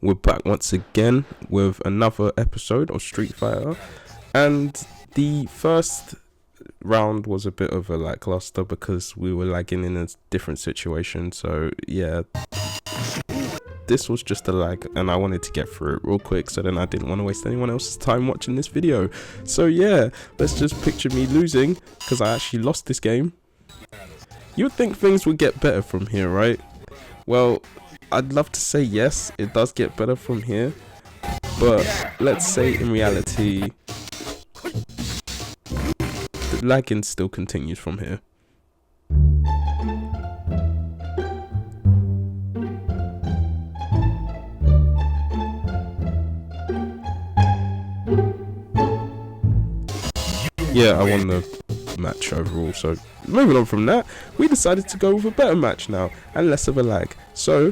We're back once again with another episode of Street Fighter, and the first round was a bit of a lackluster because we were lagging in a different situation. So yeah, this was just a lag and I wanted to get through it real quick, so then I didn't want to waste anyone else's time watching this video. So yeah, let's just picture me losing because I actually lost this game. You would think things would get better from here, right? Well, I'd love to say yes, it does get better from here, but let's say in reality the lagging still continues from here. Yeah, I won the match overall, so moving on from that, we decided to go with a better match now and less of a lag. So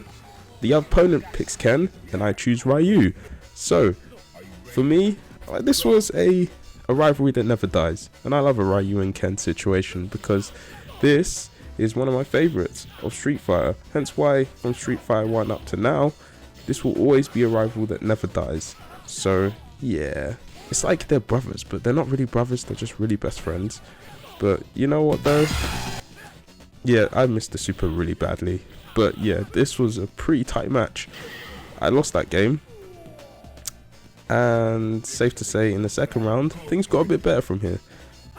the opponent picks Ken and I choose Ryu. So for me, this was a rivalry that never dies, and I love a Ryu and Ken situation because this is one of my favorites of Street Fighter. Hence why from Street Fighter 1 up to now, this will always be a rival that never dies. So yeah, it's like they're brothers, but they're not really brothers, they're just really best friends. But you know what though? Yeah, I missed the super really badly. But yeah, this was a pretty tight match. I lost that game. And safe to say, in the second round, things got a bit better from here.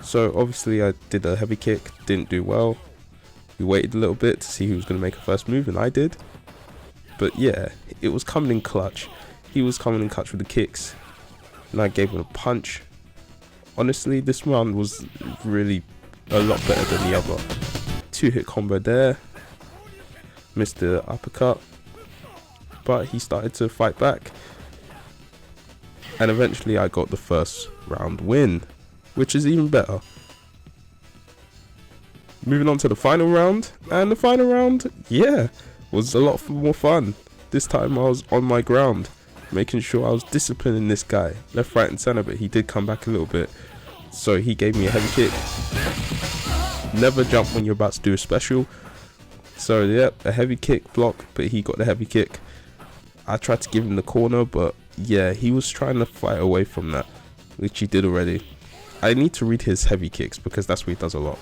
So obviously I did a heavy kick, didn't do well. We waited a little bit to see who was going to make a first move, and I did. But yeah, it was coming in clutch. He was coming in clutch with the kicks. And I gave him a punch. Honestly, this round was really a lot better than the other. 2-hit combo there. Missed the uppercut, but he started to fight back, and eventually I got the first round win, which is even better. Moving on to the final round, and the final round, yeah, was a lot more fun. This time I was on my ground, making sure I was disciplining this guy left, right and center, but he did come back a little bit, so he gave me a heavy kick. Never jump when you're about to do a special. So yeah, a heavy kick block, but he got the heavy kick. I tried to give him the corner, but yeah, he was trying to fight away from that, which he did already. I need to read his heavy kicks because that's what he does a lot.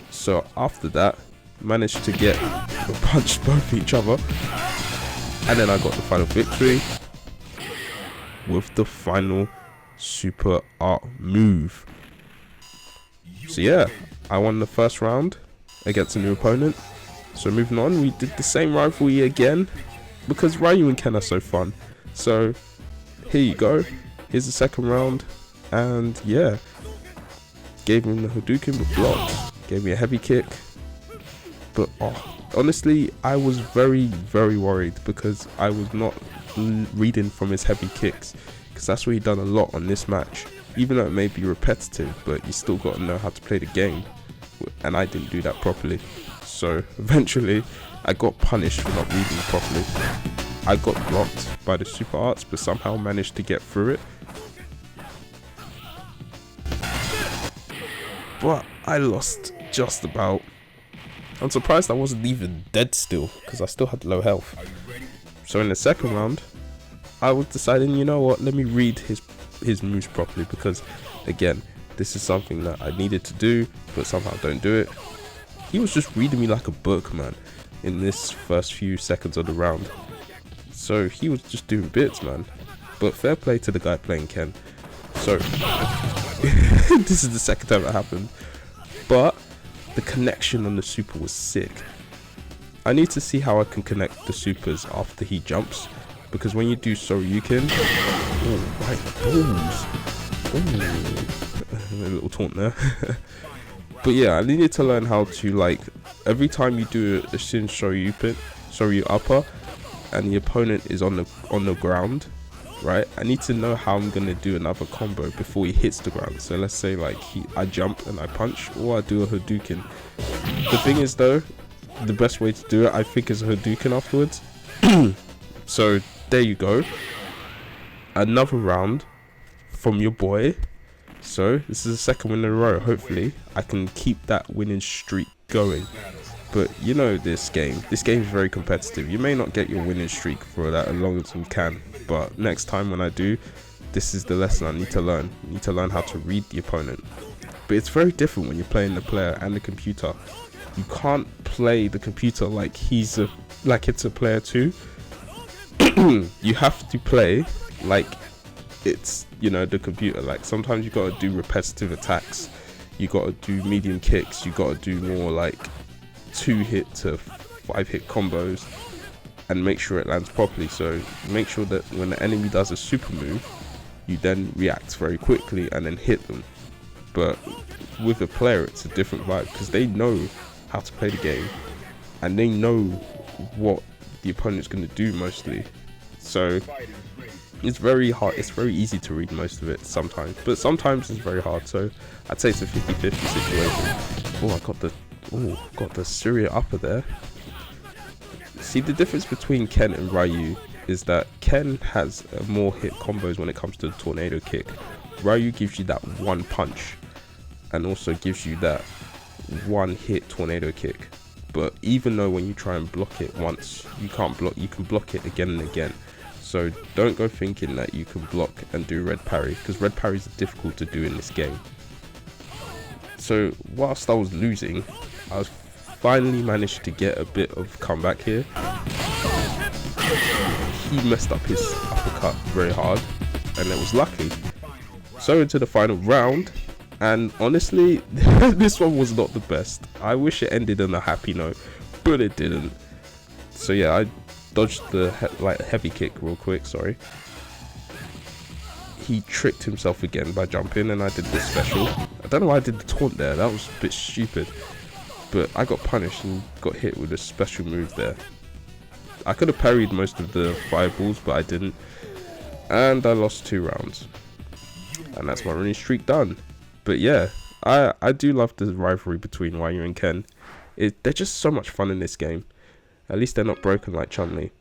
So after that, managed to get punched both each other, and then I got the final victory with the final super art move. So yeah, I won the first round against a new opponent. So moving on, we did the same rivalry again because Ryu and Ken are so fun. So here you go, here's the second round, and yeah, gave him the Hadouken but blocked, gave me a heavy kick, but honestly I was very worried because I was not reading from his heavy kicks, because that's what he done a lot on this match. Even though it may be repetitive, but you still got to know how to play the game, and I didn't do that properly. So eventually I got punished for not reading properly. I got blocked by the super arts, but somehow managed to get through it. But I lost just about. I'm surprised I wasn't even dead still, because I still had low health. So in the second round, I was deciding, you know what, let me read his moves properly, because again, this is something that I needed to do, but somehow don't do it. He was just reading me like a book, man, in this first few seconds of the round. So he was just doing bits, man. But fair play to the guy playing Ken. So this is the second time it happened. But the connection on the super was sick. I need to see how I can connect the supers after he jumps, because when you do Soryuken, oh, right balls. A little taunt there. But yeah, I needed to learn how to, like, every time you do a Shin Soryu upper and the opponent is on the ground, right? I need to know how I'm gonna do another combo before he hits the ground. So let's say like I jump and I punch, or I do a Hadouken. The thing is though, the best way to do it I think is a Hadouken afterwards. So there you go. Another round from your boy. So this is the second win in a row. Hopefully I can keep that winning streak going. But you know this game is very competitive. You may not get your winning streak for that as long as you can, but next time when I do, this is the lesson I need to learn. You need to learn how to read the opponent. But it's very different when you're playing the player and the computer. You can't play the computer like it's a player too. You have to play like it's, you know, the computer. Like sometimes you gotta do repetitive attacks, you gotta do medium kicks, you gotta do more like 2-hit to 5-hit combos and make sure it lands properly. So make sure that when the enemy does a super move, you then react very quickly and then hit them. But with a player, it's a different vibe because they know how to play the game and they know what the opponent's going to do mostly. So it's very hard. It's very easy to read most of it sometimes, but sometimes it's very hard. So I'd say it's a 50-50 situation. Oh, I got the Syria upper there. See, the difference between Ken and Ryu is that Ken has more hit combos when it comes to the tornado kick. Ryu gives you that one punch and also gives you that one hit tornado kick. But even though when you try and block it once, you can't block, you can block it again and again. So don't go thinking that you can block and do red parry, because red parries are difficult to do in this game. So whilst I was losing, I was finally managed to get a bit of comeback here. He messed up his uppercut very hard, and it was lucky. So into the final round, and honestly, this one was not the best. I wish it ended on a happy note, but it didn't. So yeah, I dodged the heavy kick real quick, sorry. He tricked himself again by jumping, and I did this special. I don't know why I did the taunt there, that was a bit stupid. But I got punished and got hit with a special move there. I could have parried most of the fireballs, but I didn't. And I lost 2 rounds. And that's my winning streak done. But yeah, I do love the rivalry between Ryu and Ken. They're just so much fun in this game. At least they're not broken like Chun-Li.